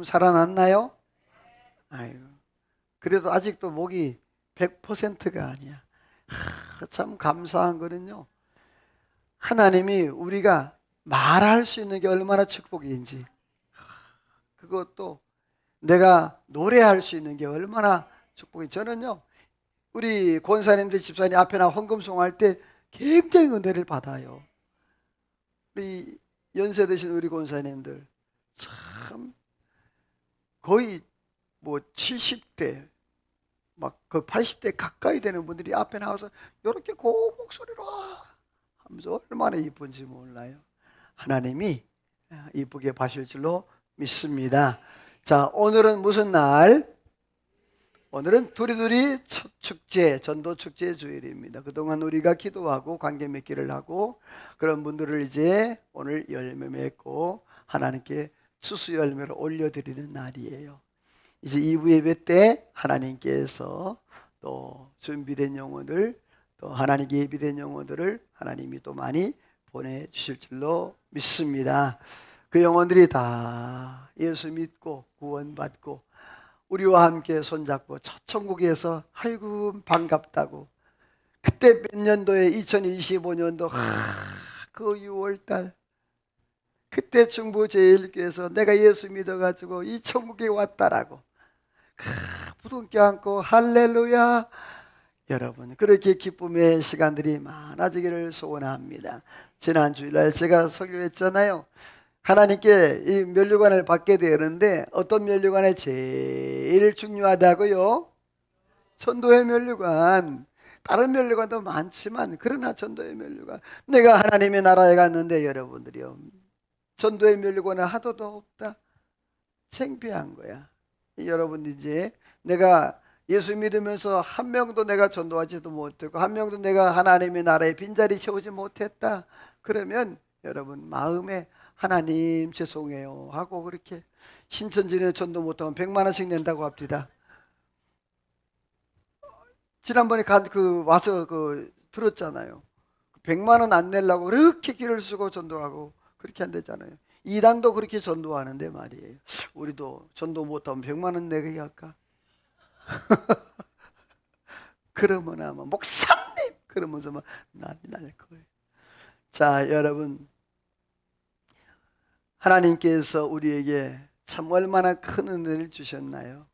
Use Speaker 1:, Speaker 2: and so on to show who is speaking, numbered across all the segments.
Speaker 1: 살아났나요? 아이고, 그래도 아직도 목이 100%가 아니야. 참 감사한 거는요, 하나님이 우리가 말할 수 있는 게 얼마나 축복인지, 그것도 내가 노래할 수 있는 게 얼마나 축복인지. 저는요, 우리 권사님들 집사님 앞에 나 헌금송할 때 굉장히 은혜를 받아요. 우리 연세 드신 우리 권사님들 참 거의 뭐 70대 막 그 80대 가까이 되는 분들이 앞에 나와서 이렇게 고운 목소리로 하면서 얼마나 이쁜지 몰라요. 하나님이 이쁘게 봐실 줄로 믿습니다. 자, 오늘은 무슨 날? 오늘은 두리두리 첫 축제, 전도 축제 주일입니다. 그동안 우리가 기도하고 관계 맺기를 하고 그런 분들을 이제 오늘 열매 맺고 하나님께 추수 열매를 올려드리는 날이에요. 이제 2부 예배 때 하나님께서 또 준비된 영혼들, 또 하나님께 예비된 영혼들을 하나님이 또 많이 보내주실 줄로 믿습니다. 그 영혼들이 다 예수 믿고 구원받고 우리와 함께 손잡고 첫 천국에서 아이고 반갑다고, 그때 몇 년도에 2025년도 그 6월달 그때 중부제일교회에서 내가 예수 믿어가지고 이 천국에 왔다라고 부둥켜 안고 할렐루야. 여러분 그렇게 기쁨의 시간들이 많아지기를 소원합니다. 지난 주일날 제가 설교했잖아요. 하나님께 이 면류관을 받게 되는데 어떤 면류관이 제일 중요하다고요? 전도의 면류관. 다른 면류관도 많지만 그러나 전도의 면류관. 내가 하나님의 나라에 갔는데 여러분들이요, 전도의 면류관은 하도도 없다. 창피한 거야. 여러분 이제 내가 예수 믿으면서 한 명도 내가 전도하지도 못했고 한 명도 내가 하나님의 나라에 빈자리 채우지 못했다. 그러면 여러분 마음에 하나님 죄송해요 하고 그렇게 신천지에 전도 못하면 100만 원씩 낸다고 합니다. 지난번에 와서 들었잖아요. 100만 원 안 내려고 그렇게 길을 쓰고 전도하고 그렇게 한대잖아요. 이단도 그렇게 전도하는데 말이에요. 우리도 전도 못하면 100만 원 내게 할까? 그러면 아마 목사님 그러면서 막 난리 날 거예요. 자, 여러분 하나님께서 우리에게 참 얼마나 큰 은혜를 주셨나요?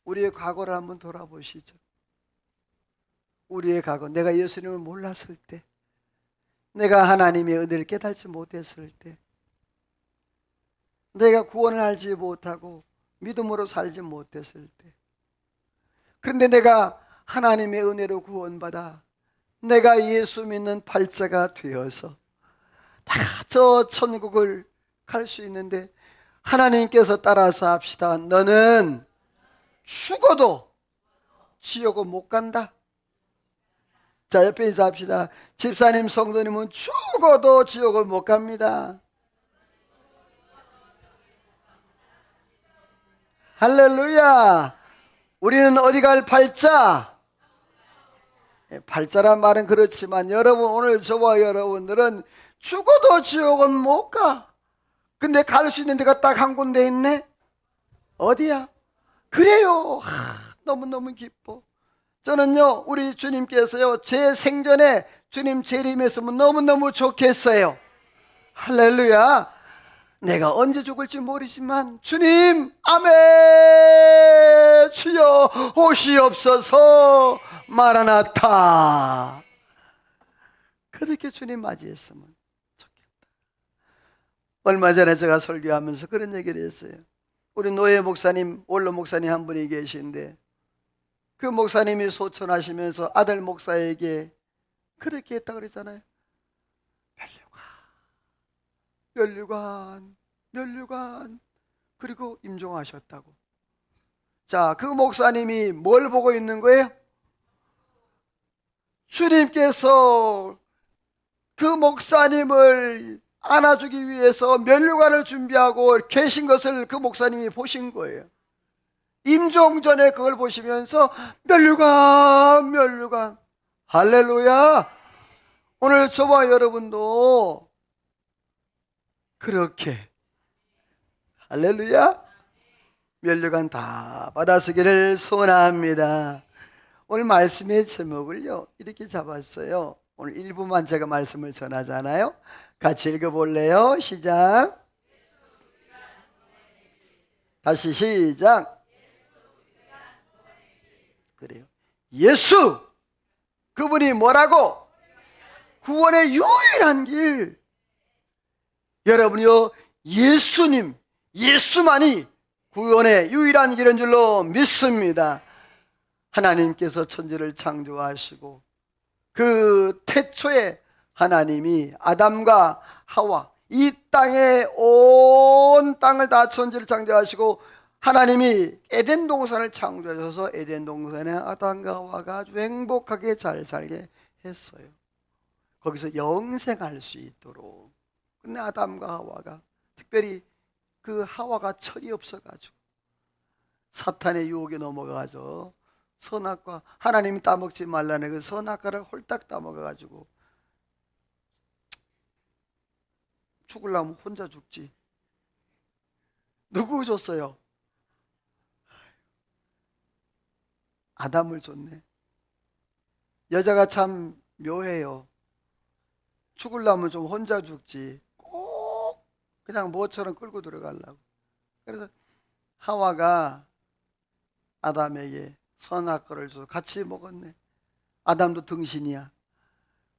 Speaker 1: 우리의 과거를 한번 돌아보시죠. 우리의 과거, 내가 예수님을 몰랐을 때, 내가 하나님의 은혜를 깨닫지 못했을 때, 내가 구원을 알지 못하고 믿음으로 살지 못했을 때, 그런데 내가 하나님의 은혜로 구원받아 내가 예수 믿는 팔자가 되어서 다 저 천국을 갈 수 있는데 하나님께서 따라서 합시다. 너는 죽어도 지옥은 못 간다. 자, 옆에 인사합시다. 집사님, 성도님은 죽어도 지옥을 못 갑니다. 할렐루야. 우리는 어디 갈 팔자? 팔자란 말은 그렇지만 여러분 오늘 저와 여러분들은 죽어도 지옥은 못 가. 근데 갈 수 있는 데가 딱 한 군데 있네. 어디야? 그래요. 너무너무 기뻐. 저는요 우리 주님께서요 제 생전에 주님 재림했으면 너무너무 좋겠어요. 할렐루야. 내가 언제 죽을지 모르지만 주님 아멘 주여 오시옵소서 마라나타. 그렇게 주님 맞이했으면 좋겠다. 얼마 전에 제가 설교하면서 그런 얘기를 했어요. 우리 노예 목사님, 원로 목사님 한 분이 계신데 그 목사님이 소천하시면서 아들 목사에게 그렇게 했다고 그랬잖아요. 면류관, 면류관. 그리고 임종하셨다고. 자, 그 목사님이 뭘 보고 있는 거예요? 주님께서 그 목사님을 안아주기 위해서 면류관을 준비하고 계신 것을 그 목사님이 보신 거예요. 임종 전에 그걸 보시면서 면류관, 면류관. 할렐루야. 오늘 저와 여러분도 그렇게 할렐루야 면류관 다 받아쓰기를 소원합니다. 오늘 말씀의 제목을요 이렇게 잡았어요. 오늘 일부만 제가 말씀을 전하잖아요. 같이 읽어볼래요? 시작. 다시 시작. 그래요. 예수, 그분이 뭐라고? 구원의 유일한 길. 여러분이요, 예수님, 예수만이 구원의 유일한 길인 줄로 믿습니다. 하나님께서 천지를 창조하시고 그 태초에 하나님이 아담과 하와, 이 땅에 온 땅을 다 천지를 창조하시고 하나님이 에덴 동산을 창조하셔서 에덴 동산에 아담과 하와가 아주 행복하게 잘 살게 했어요. 거기서 영생할 수 있도록. 근데 아담과 하와가, 특별히 그 하와가 철이 없어가지고 사탄의 유혹에 넘어가서 선악과, 하나님이 따먹지 말라는 그 선악과를 홀딱 따먹어가지고 죽으려면 혼자 죽지. 누구 줬어요? 아담을 줬네. 여자가 참 묘해요. 죽으려면 좀 혼자 죽지. 꼭 그냥 뭐처럼 끌고 들어가려고. 그래서 하와가 아담에게 선악과를 줘서 같이 먹었네. 아담도 등신이야.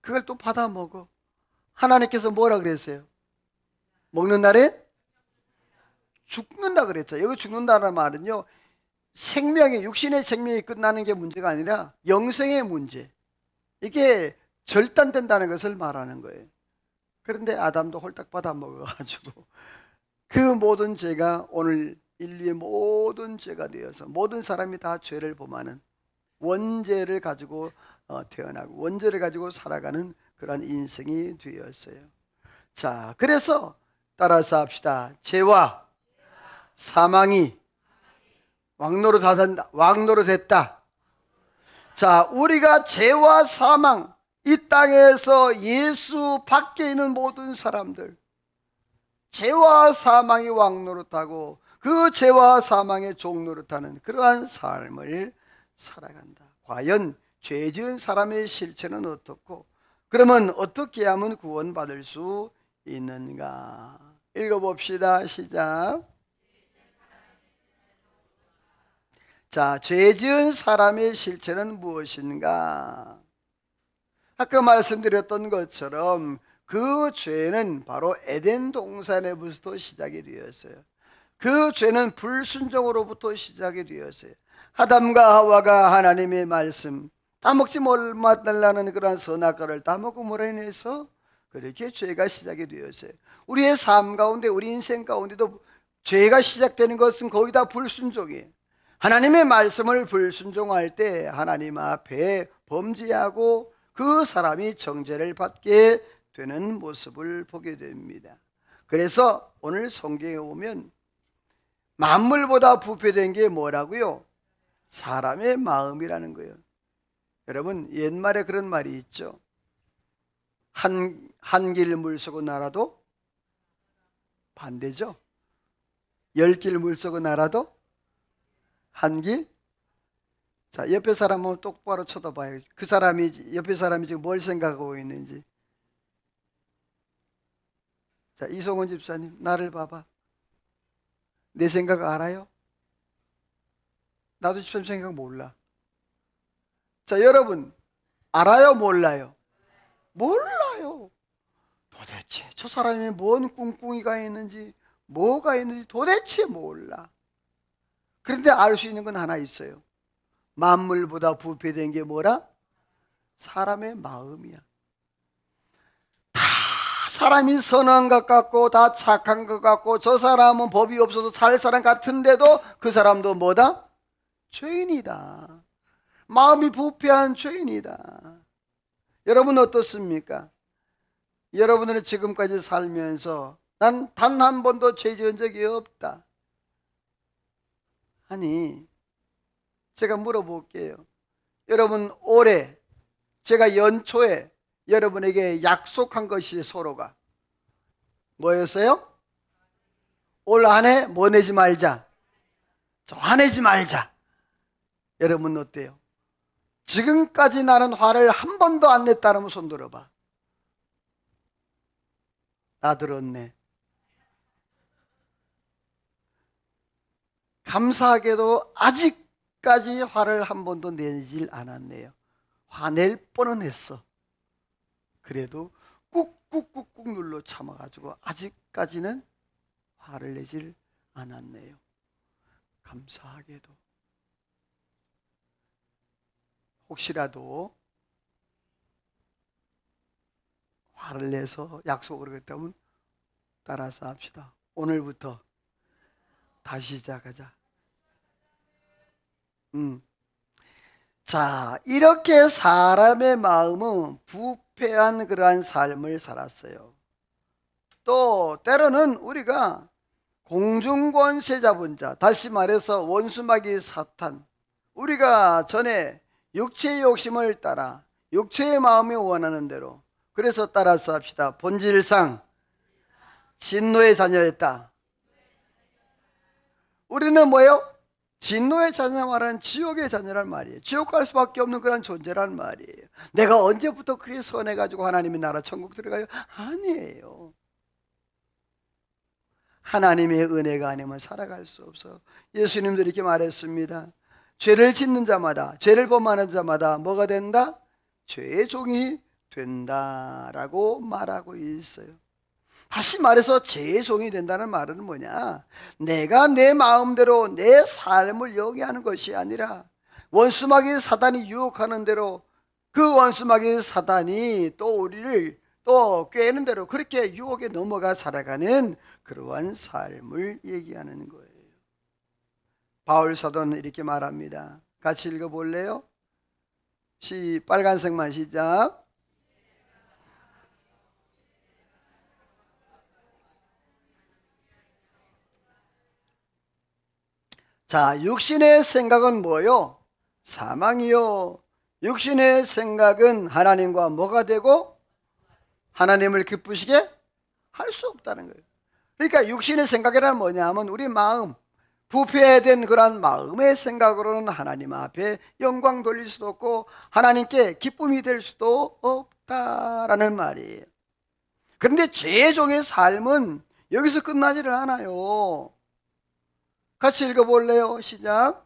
Speaker 1: 그걸 또 받아 먹어. 하나님께서 뭐라 그랬어요? 먹는 날에 죽는다 그랬죠. 여기 죽는다는 말은요, 생명의, 육신의 생명이 끝나는 게 문제가 아니라 영생의 문제, 이게 절단된다는 것을 말하는 거예요. 그런데 아담도 홀딱 받아 먹어가지고 그 모든 죄가 오늘 인류의 모든 죄가 되어서 모든 사람이 다 죄를 범하는, 원죄를 가지고 태어나고 원죄를 가지고 살아가는 그런 인생이 되었어요. 자, 그래서 따라서 합시다. 죄와 사망이 왕노릇했다. 자, 우리가 죄와 사망, 이 땅에서 예수 밖에 있는 모든 사람들, 죄와 사망이 왕노릇하고 그 죄와 사망의 종노릇하는 그러한 삶을 살아간다. 과연 죄 지은 사람의 실체는 어떻고, 그러면 어떻게 하면 구원받을 수 있는가? 읽어봅시다. 시작. 자, 죄 지은 사람의 실체는 무엇인가? 아까 말씀드렸던 것처럼 그 죄는 바로 에덴 동산에부터 시작이 되었어요. 그 죄는 불순종으로부터 시작이 되었어요. 아담과 하와가 하나님의 말씀 따먹지 말라는 그런 선악과를 따먹음으로 인해서 그렇게 죄가 시작이 되었어요. 우리의 삶 가운데, 우리 인생 가운데도 죄가 시작되는 것은 거의 다 불순종이에요. 하나님의 말씀을 불순종할 때 하나님 앞에 범죄하고 그 사람이 정죄를 받게 되는 모습을 보게 됩니다. 그래서 오늘 성경에 오면 만물보다 부패된 게 뭐라고요? 사람의 마음이라는 거예요. 여러분, 옛말에 그런 말이 있죠. 한 길 물속은 날아도 반대죠. 10길 물속은 날아도 한 길. 자, 옆에 사람을 똑바로 쳐다봐요. 그 사람이, 옆에 사람이 지금 뭘 생각하고 있는지. 자, 이송원 집사님, 나를 봐봐. 내 생각 알아요? 나도 집사님 생각 몰라. 자, 여러분, 알아요? 몰라요? 몰라요. 도대체 저 사람이 뭔 꿍꿍이가 있는지, 뭐가 있는지 도대체 몰라. 그런데 알 수 있는 건 하나 있어요. 만물보다 부패된 게 뭐라? 사람의 마음이야. 다 사람이 선한 것 같고 다 착한 것 같고 저 사람은 법이 없어서 살 사람 같은데도 그 사람도 뭐다? 죄인이다. 마음이 부패한 죄인이다. 여러분 어떻습니까? 여러분은 지금까지 살면서 난 단 한 번도 죄 지은 적이 없다. 아니, 제가 물어볼게요. 여러분, 올해 제가 연초에 여러분에게 약속한 것이 서로가 뭐였어요? 올 한 해 뭐 내지 말자. 화내지 말자. 여러분 어때요? 지금까지 나는 화를 한 번도 안 냈다면 손 들어봐. 나 들었네. 감사하게도 아직까지 화를 한 번도 내질 않았네요. 화낼 뻔은 했어. 그래도 꾹꾹꾹꾹 눌러 참아가지고 아직까지는 화를 내질 않았네요. 감사하게도. 혹시라도 화를 내서 약속을 하겠다면 따라서 합시다. 오늘부터 다시 시작하자. 자, 이렇게 사람의 마음은 부패한 그러한 삶을 살았어요. 또 때로는 우리가 공중권세 잡은 자, 다시 말해서 원수마귀 사탄, 우리가 전에 육체의 욕심을 따라 육체의 마음이 원하는 대로, 그래서 따라서 합시다. 본질상 진노의 자녀였다. 우리는 뭐예요? 진노의 자녀 말하는 지옥의 자녀란 말이에요. 지옥 갈 수밖에 없는 그런 존재란 말이에요. 내가 언제부터 그리 선해가지고 하나님의 나라 천국 들어가요? 아니에요. 하나님의 은혜가 아니면 살아갈 수 없어. 예수님도 이렇게 말했습니다. 죄를 짓는 자마다, 죄를 범하는 자마다 뭐가 된다? 죄의 종이 된다라고 말하고 있어요. 다시 말해서 죄의 종이 된다는 말은 뭐냐? 내가 내 마음대로 내 삶을 영위하는 것이 아니라 원수마귀 사단이 유혹하는 대로, 그 원수마귀 사단이 또 우리를 또 꾀는 대로 그렇게 유혹에 넘어가 살아가는 그러한 삶을 얘기하는 거예요. 바울 사도는 이렇게 말합니다. 같이 읽어볼래요? 빨간색만 시작. 자, 육신의 생각은 뭐요? 사망이요. 육신의 생각은 하나님과 뭐가 되고 하나님을 기쁘시게 할 수 없다는 거예요. 그러니까 육신의 생각이란 뭐냐 하면 우리 마음, 부패된 그런 마음의 생각으로는 하나님 앞에 영광 돌릴 수도 없고 하나님께 기쁨이 될 수도 없다라는 말이에요. 그런데 죄의 종의 삶은 여기서 끝나지를 않아요. 같이 읽어볼래요? 시작.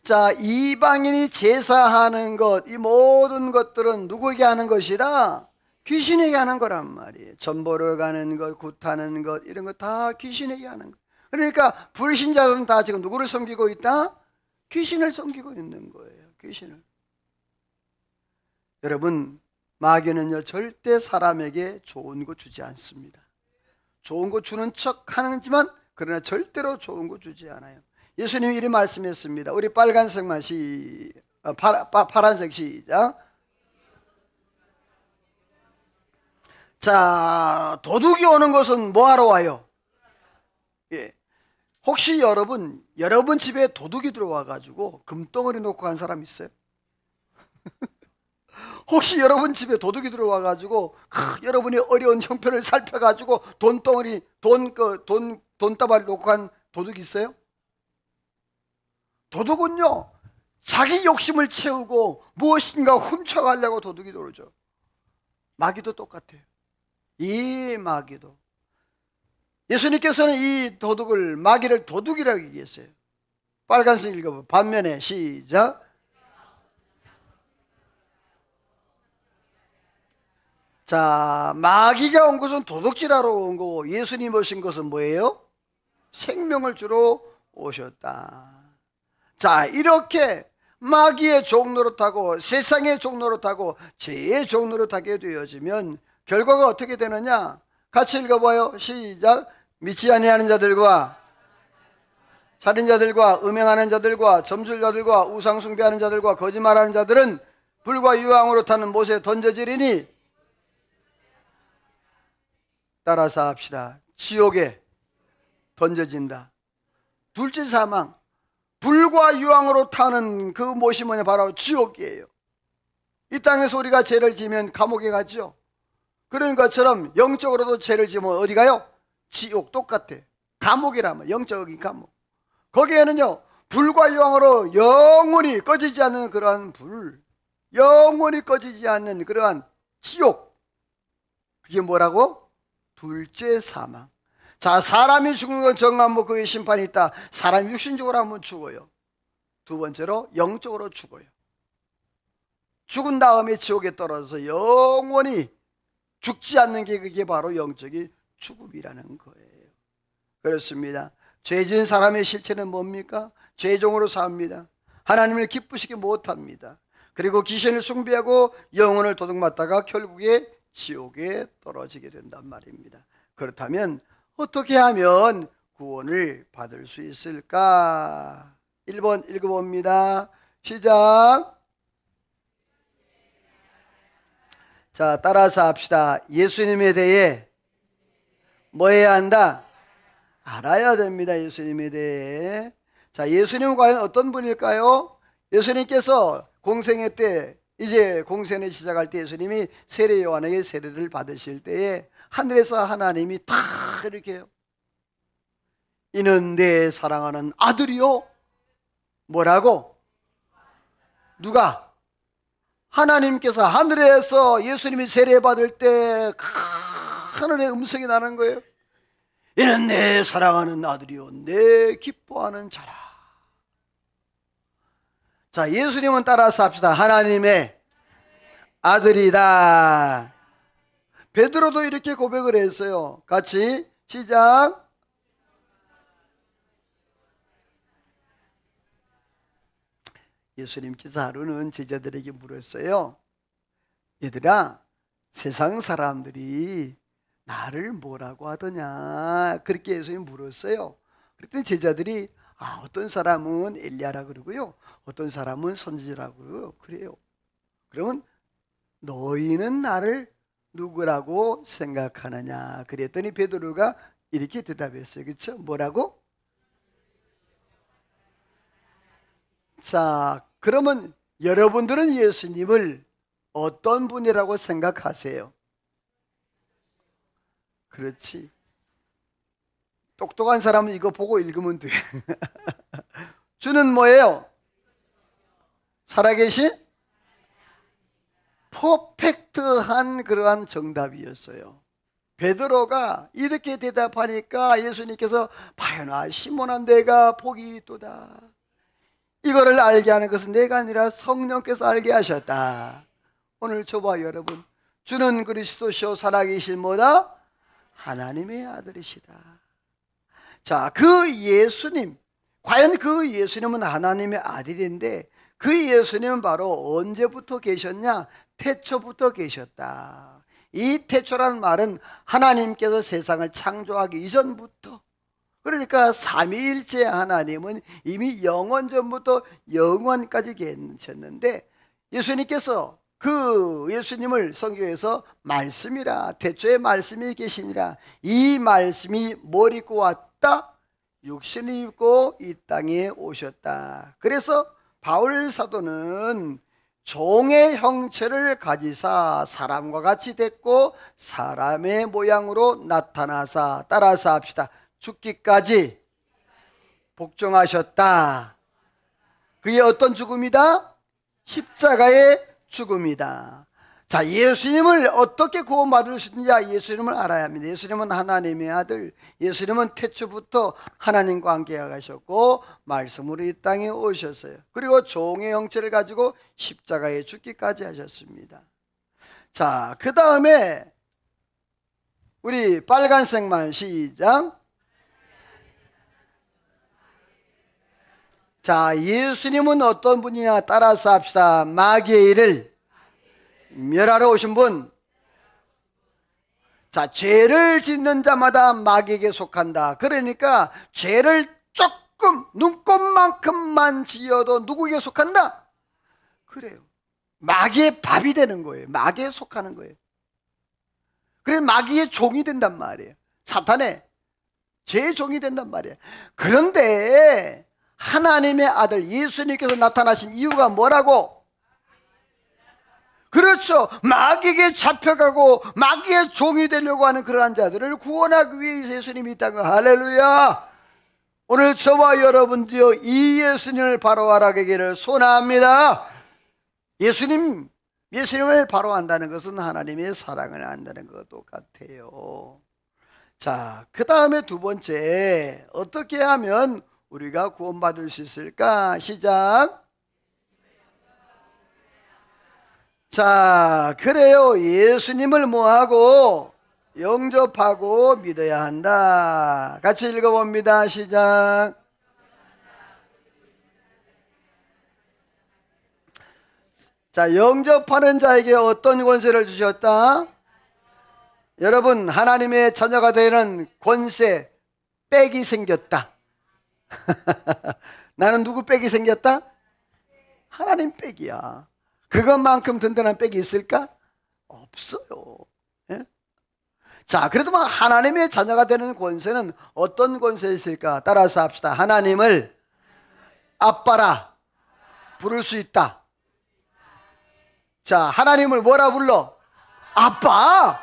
Speaker 1: 자, 이방인이 제사하는 것, 이 모든 것들은 누구에게 하는 것이라? 귀신에게 하는 거란 말이에요. 전보러 가는 것, 굿하는 것, 이런 거 다 귀신에게 하는 것. 그러니까 불신자들은 다 지금 누구를 섬기고 있다? 귀신을 섬기고 있는 거예요. 귀신을. 여러분, 마귀는요 절대 사람에게 좋은 거 주지 않습니다. 좋은 거 주는 척 하지만 그러나 절대로 좋은 거 주지 않아요. 예수님이 이렇게 말씀했습니다. 우리 빨간색만 파란색 시작. 자, 도둑이 오는 것은 뭐하러 와요? 예. 혹시 여러분 집에 도둑이 들어와 가지고 금덩어리 놓고 간 사람 있어요? 혹시 여러분 집에 도둑이 들어와 가지고 여러분이 어려운 형편을 살펴 가지고 돈덩어리 돈다발 놓고 간 도둑 있어요? 도둑은요 자기 욕심을 채우고 무엇인가 훔쳐가려고 도둑이 들어오죠. 마귀도 똑같아요. 이 마귀도. 예수님께서는 이 도둑을, 마귀를 도둑이라고 얘기했어요. 빨간색 읽어봐. 반면에 시작. 자, 마귀가 온 것은 도둑질하러 온 거고 예수님 오신 것은 뭐예요? 생명을 주러 오셨다. 자, 이렇게 마귀의 종노릇하고 세상의 종노릇하고 죄의 종노릇하게 되어지면 결과가 어떻게 되느냐? 같이 읽어봐요. 시작. 믿지 아니하는 자들과 살인자들과 음행하는 자들과 점술자들과 우상숭배하는 자들과 거짓말하는 자들은 불과 유황으로 타는 못에 던져지리니, 따라서 합시다. 지옥에 던져진다. 둘째 사망. 불과 유황으로 타는 그 못이 뭐냐? 바로 지옥이에요. 이 땅에서 우리가 죄를 지면 감옥에 가죠. 그런 것처럼 영적으로도 죄를 지면 어디 가요? 지옥. 똑같아. 감옥이라면 영적인 감옥. 거기에는요 불과 영으로 영원히 꺼지지 않는 그러한 불, 영원히 꺼지지 않는 그러한 지옥. 그게 뭐라고? 둘째 사망. 자, 사람이 죽는 건 정하면 그의 심판이 있다. 사람이 육신적으로 하면 죽어요. 두 번째로 영적으로 죽어요. 죽은 다음에 지옥에 떨어져서 영원히 죽지 않는 게 그게 바로 영적인 죽음이라는 거예요. 그렇습니다. 죄 지은 사람의 실체는 뭡니까? 죄종으로 삽니다. 하나님을 기쁘시게 못합니다. 그리고 귀신을 숭배하고 영혼을 도둑맞다가 결국에 지옥에 떨어지게 된단 말입니다. 그렇다면 어떻게 하면 구원을 받을 수 있을까? 1번 읽어봅니다. 시작. 자, 따라서 합시다. 예수님에 대해 뭐 해야 한다? 알아야 됩니다. 예수님에 대해. 자, 예수님은 과연 어떤 분일까요? 예수님께서 공생애 때, 이제 공생애 시작할 때 예수님이 세례 요한에게 세례를 받으실 때에 하늘에서 하나님이 다 이렇게 해요. 이는 내 사랑하는 아들이요. 뭐라고? 누가? 하나님께서 하늘에서 예수님이 세례 받을 때 하늘의 음성이 나는 거예요. 이는 내 사랑하는 아들이요 내 기뻐하는 자라. 자, 예수님은 따라서 합시다. 하나님의 아들이다. 베드로도 이렇게 고백을 했어요. 같이 시작. 예수님께서 하루는 제자들에게 물었어요. 얘들아, 세상 사람들이 나를 뭐라고 하더냐? 그렇게 예수님 물었어요. 그랬더니 제자들이 어떤 사람은 엘리야라 그러고요, 어떤 사람은 선지자라고 그래요. 그러면 너희는 나를 누구라고 생각하느냐? 그랬더니 베드로가 이렇게 대답했어요. 그렇죠? 뭐라고? 자, 그러면 여러분들은 예수님을 어떤 분이라고 생각하세요? 그렇지. 똑똑한 사람은 이거 보고 읽으면 돼. 주는 뭐예요? 살아계신? 퍼펙트한 그러한 정답이었어요. 베드로가 이렇게 대답하니까 예수님께서 바요나 시몬아 내가 복이 있도다. 이거를 알게 하는 것은 내가 아니라 성령께서 알게 하셨다. 오늘 저와 여러분, 주는 그리스도시요 살아계신 뭐다? 하나님의 아들이시다. 자, 그 예수님, 과연 그 예수님은 하나님의 아들인데 그 예수님은 바로 언제부터 계셨냐? 태초부터 계셨다. 이 태초라는 말은 하나님께서 세상을 창조하기 이전부터, 그러니까 삼위일체 하나님은 이미 영원 전부터 영원까지 계셨는데 예수님께서 그 예수님을 성경에서 말씀이라, 태초에 말씀이 계시니라, 이 말씀이 뭘 입고 왔다? 육신을 입고 이 땅에 오셨다. 그래서 바울 사도는 종의 형체를 가지사 사람과 같이 됐고 사람의 모양으로 나타나사, 따라서 합시다. 죽기까지 복종하셨다. 그게 어떤 죽음이다? 십자가의 죽음이다. 자, 예수님을 어떻게 구원받을 수 있느냐? 예수님을 알아야 합니다. 예수님은 하나님의 아들, 예수님은 태초부터 하나님과 함께 가셨고 말씀으로 이 땅에 오셨어요. 그리고 종의 형체를 가지고 십자가에 죽기까지 하셨습니다. 자, 그 다음에 우리 빨간색만 시작. 자, 예수님은 어떤 분이냐? 따라서 합시다. 마귀의 일을 멸하러 오신 분. 자, 죄를 짓는 자마다 마귀에게 속한다. 그러니까 죄를 조금 눈곱만큼만 지어도 누구에게 속한다? 그래요. 마귀의 밥이 되는 거예요. 마귀에 속하는 거예요. 그래서 마귀의 종이 된단 말이에요. 사탄의 죄의 종이 된단 말이에요. 그런데 하나님의 아들 예수님께서 나타나신 이유가 뭐라고? 그렇죠. 마귀에게 잡혀가고 마귀의 종이 되려고 하는 그러한 자들을 구원하기 위해 예수님이 있다는 거. 할렐루야. 오늘 저와 여러분도요, 이 예수님을 바로 알아가기를 소원합니다. 예수님을 바로 안다는 것은 하나님의 사랑을 안다는 것과 똑같아요. 자, 그 다음에 두 번째, 어떻게 하면 우리가 구원받을 수 있을까? 시작. 자, 그래요. 예수님을 뭐하고? 영접하고 믿어야 한다. 같이 읽어봅니다. 시작. 자, 영접하는 자에게 어떤 권세를 주셨다? 여러분, 하나님의 자녀가 되는 권세, 빽이 생겼다. 나는 누구 빽이 생겼다? 하나님 빽이야. 그것만큼 든든한 빽이 있을까? 없어요. 예? 자, 그래도 막 하나님의 자녀가 되는 권세는 어떤 권세 있을까? 따라서 합시다. 하나님을 아빠라 부를 수 있다. 자, 하나님을 뭐라 불러? 아빠.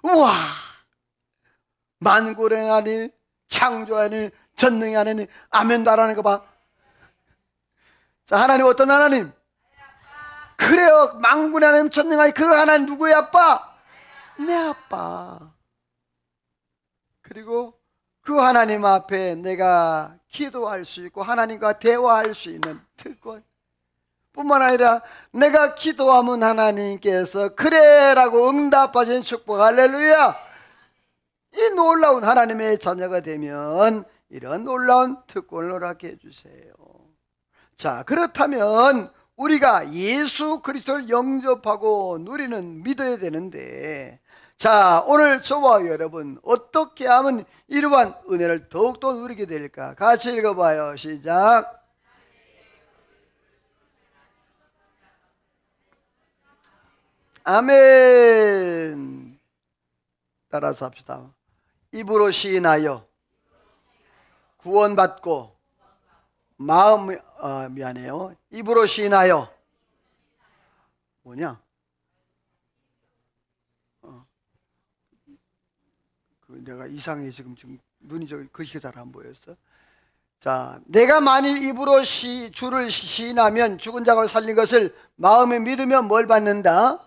Speaker 1: 우와, 만군의 하나님, 창조하는 전능의 하나님, 아멘도 하라는 거 봐. 자, 하나님 어떤 하나님? 그래요. 만군의 하나님, 전능하니 그 하나님 누구의 아빠? 내 아빠. 그리고 그 하나님 앞에 내가 기도할 수 있고 하나님과 대화할 수 있는 특권 뿐만 아니라 내가 기도하면 하나님께서 그래라고 응답하신 축복. 할렐루야. 이 놀라운 하나님의 자녀가 되면 이런 놀라운 특권을 허락해 주세요. 자, 그렇다면 우리가 예수 그리스도를 영접하고 누리는 믿어야 되는데, 자, 오늘 저와 여러분 어떻게 하면 이러한 은혜를 더욱더 누리게 될까? 같이 읽어봐요. 시작. 아멘. 따라서 합시다. 입으로 시인하여 구원받고 미안해요. 입으로 시인하여 뭐냐? 내가 이상해. 지금 눈이 저기 글씨가 잘 안 보였어. 자, 내가 만일 입으로 주를 시인하면 죽은 자가 살린 것을 마음에 믿으면 뭘 받는다?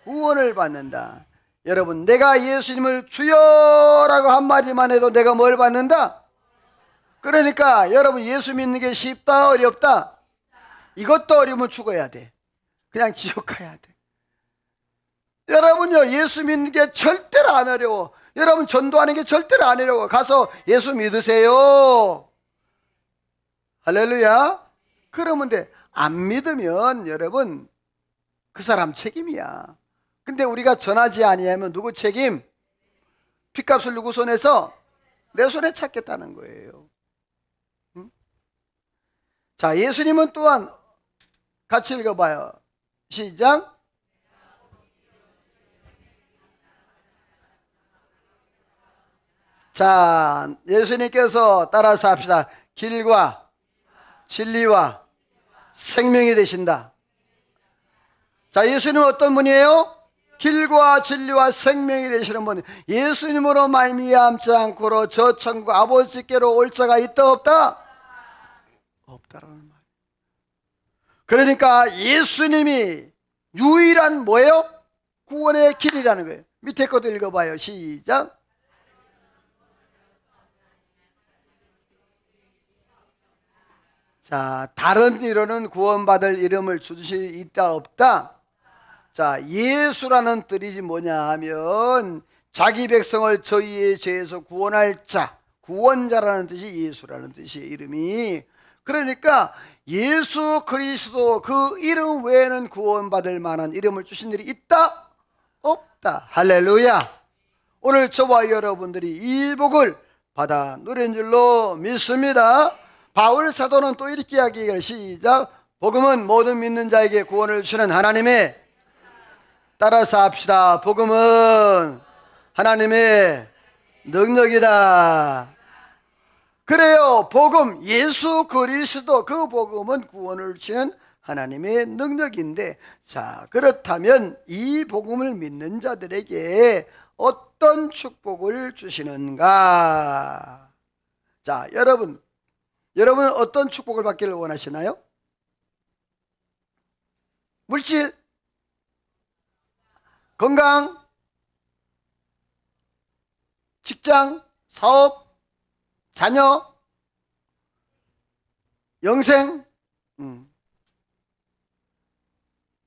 Speaker 1: 구원을 받는다. 여러분, 내가 예수님을 주여라고 한마디만 해도 내가 뭘 받는다? 그러니까 여러분, 예수 믿는 게 쉽다 어렵다? 이것도 어려우면 죽어야 돼. 그냥 지옥 가야 돼. 여러분요, 예수 믿는 게 절대로 안 어려워. 여러분, 전도하는 게 절대로 안 어려워. 가서 예수 믿으세요. 할렐루야. 그러면 돼. 안 믿으면 여러분 그 사람 책임이야. 근데 우리가 전하지 아니하면 누구 책임? 핏값을 누구 손에서? 내 손에 찾겠다는 거예요. 응? 자, 예수님은 또한 같이 읽어봐요. 시작. 자, 예수님께서 따라서 합시다. 길과 진리와 생명이 되신다. 자, 예수님은 어떤 분이에요? 길과 진리와 생명이 되시는 분. 예수님으로 말미암지 않고로 저 천국 아버지께로 올 자가 있다 없다? 없다라는 말. 그러니까 예수님이 유일한 뭐예요? 구원의 길이라는 거예요. 밑에 것도 읽어봐요. 시작. 자, 다른 이로는 구원받을 이름을 주실 있다 없다? 자, 예수라는 뜻이 뭐냐 하면 자기 백성을 저희의 죄에서 구원할 자, 구원자라는 뜻이 예수라는 뜻이에요. 이름이. 그러니까 예수 그리스도 그 이름 외에는 구원받을 만한 이름을 주신 일이 있다? 없다. 할렐루야. 오늘 저와 여러분들이 이 복을 받아 누린 줄로 믿습니다. 바울 사도는 또 이렇게 이야기해요. 시작. 복음은 모든 믿는 자에게 구원을 주시는 하나님의, 따라서 합시다. 복음은 하나님의 능력이다. 그래요. 복음, 예수 그리스도 그 복음은 구원을 주시는 하나님의 능력인데, 자, 그렇다면 이 복음을 믿는 자들에게 어떤 축복을 주시는가? 자, 여러분은 어떤 축복을 받기를 원하시나요? 물질, 건강, 직장, 사업, 자녀, 영생.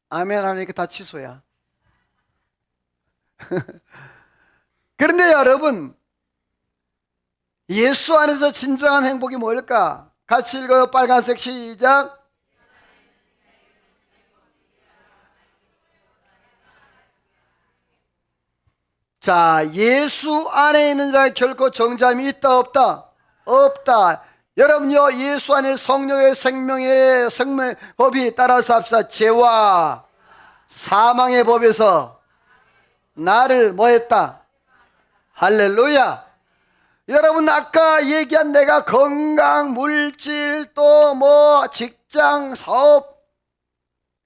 Speaker 1: 아멘 하니까 다 취소야. 그런데 여러분, 예수 안에서 진정한 행복이 뭘까? 같이 읽어요. 빨간색 시작. 자, 예수 안에 있는 자에 결코 정잠이 있다 없다? 없다. 여러분요, 예수 안에 성령의 생명의 법이 따라서 합시다. 죄와 사망의 법에서 나를 뭐 했다? 할렐루야. 여러분, 아까 얘기한 내가 건강, 물질, 또 뭐 직장, 사업,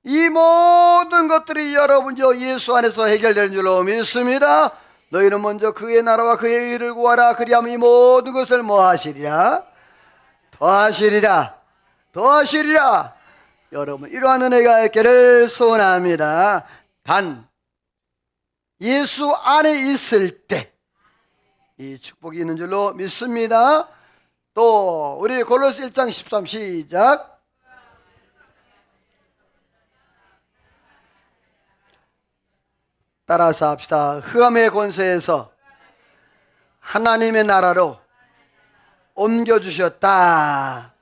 Speaker 1: 이 모든 것들이 여러분요 예수 안에서 해결되는 줄로 믿습니다. 너희는 먼저 그의 나라와 그의 의를 구하라. 그리하면 이 모든 것을 뭐 하시리라? 더하시리라. 더하시리라. 여러분, 이러한 은혜가 있기를 소원합니다. 단 예수 안에 있을 때 이 축복이 있는 줄로 믿습니다. 또 우리 골로새 1장 13 시작. 따라서 합시다. 흑암의 권세에서 하나님의 나라로 옮겨주셨다.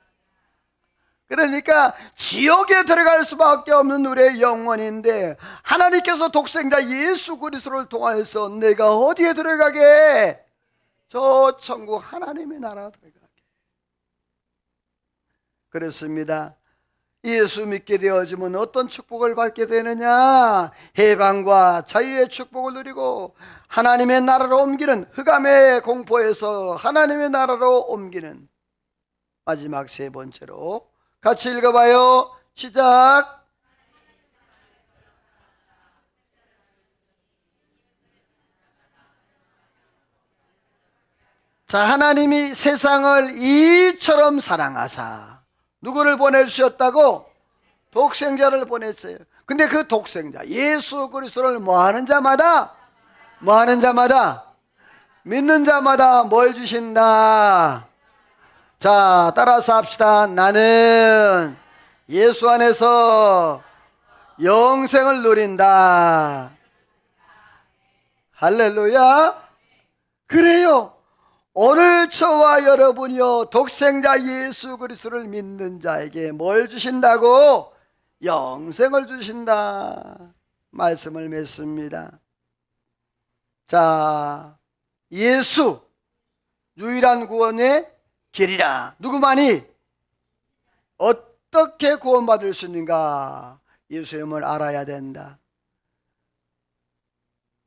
Speaker 1: 그러니까 지옥에 들어갈 수밖에 없는 우리의 영혼인데, 하나님께서 독생자 예수 그리스도를 통하여서 내가 어디에 들어가게? 저 천국 하나님의 나라 들어가게. 그렇습니다. 예수 믿게 되어지면 어떤 축복을 받게 되느냐? 해방과 자유의 축복을 누리고 하나님의 나라로 옮기는, 흑암의 공포에서 하나님의 나라로 옮기는 마지막 세 번째로 같이 읽어봐요. 시작. 자, 하나님이 세상을 이처럼 사랑하사 누구를 보내주셨다고? 독생자를 보냈어요. 근데 그 독생자 예수 그리스도를 뭐하는 자마다? 뭐하는 자마다? 믿는 자마다 뭘 주신다? 자, 따라서 합시다. 나는 예수 안에서 영생을 누린다. 할렐루야. 그래요. 오늘 저와 여러분이요 독생자 예수 그리스도를 믿는 자에게 뭘 주신다고? 영생을 주신다 말씀을 맺습니다. 자, 예수 유일한 구원의 길이라. 누구만이 어떻게 구원받을 수 있는가? 예수님을 알아야 된다.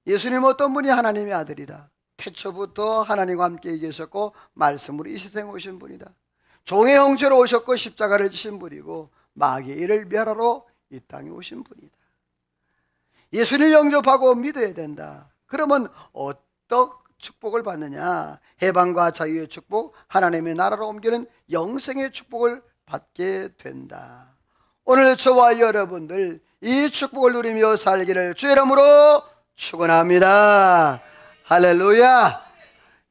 Speaker 1: 예수님 어떤 분이? 하나님의 아들이다. 태초부터 하나님과 함께 계셨고 말씀으로 이 세상에 오신 분이다. 종의 형체로 오셨고 십자가를 지신 분이고 마귀의 일을 멸하러 이 땅에 오신 분이다. 예수를 영접하고 믿어야 된다. 그러면 어떤 축복을 받느냐? 해방과 자유의 축복, 하나님의 나라로 옮기는 영생의 축복을 받게 된다. 오늘 저와 여러분들 이 축복을 누리며 살기를 주의 이름으로 축원합니다. 할렐루야.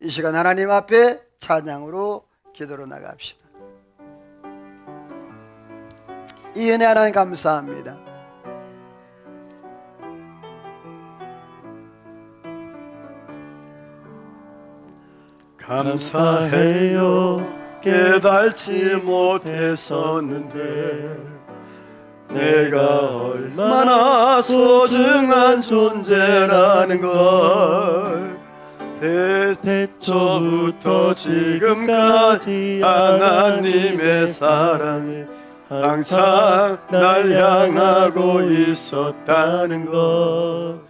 Speaker 1: 이 시간 하나님 앞에 찬양으로 기도로 나갑시다. 이 은혜 하나님 감사합니다.
Speaker 2: 감사해요. 깨닫지 못했었는데 내가 얼마나 소중한 존재라는 걸 태초부터 지금까지 하나님의 사랑이 항상 날 향하고 있었다는 것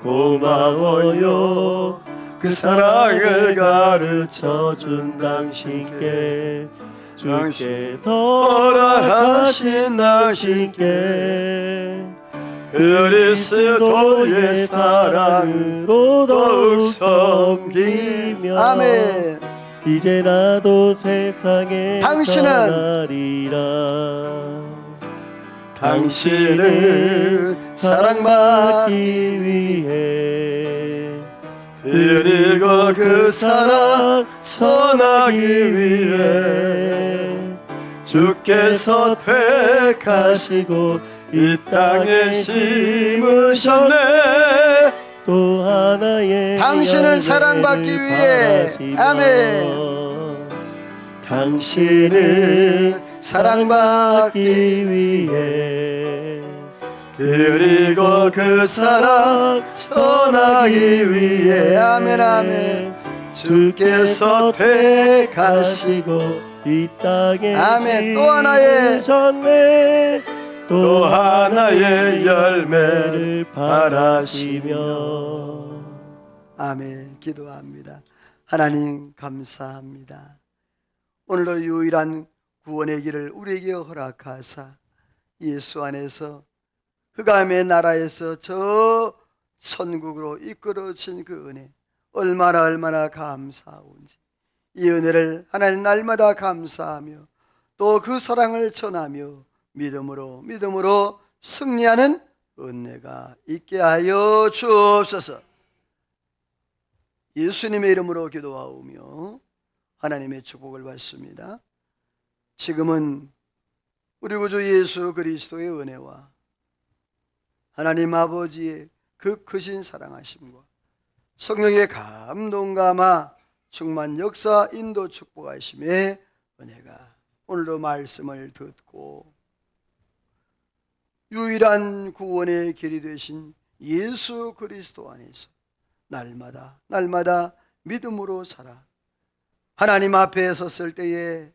Speaker 2: 고마워요. 그 사랑을 가르쳐준 당신께 주께서 허락하신 당신께 그리스도의 사랑으로 더욱 섬기며
Speaker 1: 아멘.
Speaker 2: 이제 나도 세상에
Speaker 1: 당신은
Speaker 2: 전하리라. 당신은 사랑받기 위해 그리고 그 사랑 전하기 위해 주께서 택하시고 이 땅에 심으셨네. 또 하나의
Speaker 1: 당신은 사랑받기 위해 아멘.
Speaker 2: 당신은 사랑받기 위해 그리고 그 사랑 전하기 위해
Speaker 1: 아멘, 아멘.
Speaker 2: 주께서 택하시고 이 땅에
Speaker 1: 아멘. 또 하나의
Speaker 2: 심으셨네. 또 하나의 열매를 바라시며
Speaker 1: 아멘. 기도합니다. 하나님 감사합니다. 오늘도 유일한 구원의 길을 우리에게 허락하사 예수 안에서 흑암의 나라에서 저 천국으로 이끌어진 그 은혜 얼마나 감사한지 이 은혜를 하나님 날마다 감사하며 또 그 사랑을 전하며 믿음으로 승리하는 은혜가 있게 하여 주옵소서. 예수님의 이름으로 기도하오며 하나님의 축복을 받습니다. 지금은 우리 구주 예수 그리스도의 은혜와 하나님 아버지의 그 크신 사랑하심과 성령의 감동 감화 충만 역사 인도 축복하심의 은혜가 오늘도 말씀을 듣고 유일한 구원의 길이 되신 예수 그리스도 안에서 날마다 믿음으로 살아 하나님 앞에 섰을 때에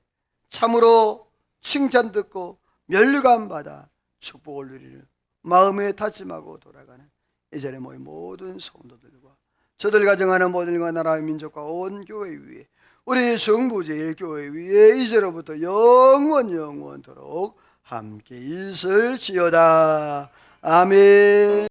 Speaker 1: 참으로 칭찬 듣고 면류관 받아 축복을 누리는 마음에 다짐하고 돌아가는 이 자리에 모인 모든 성도들과 저들 가정하는 모든과 나라의 민족과 온 교회 위에 우리 정부제일교회 위에 이제로부터 영원토록 함께 있을지어다. 아멘.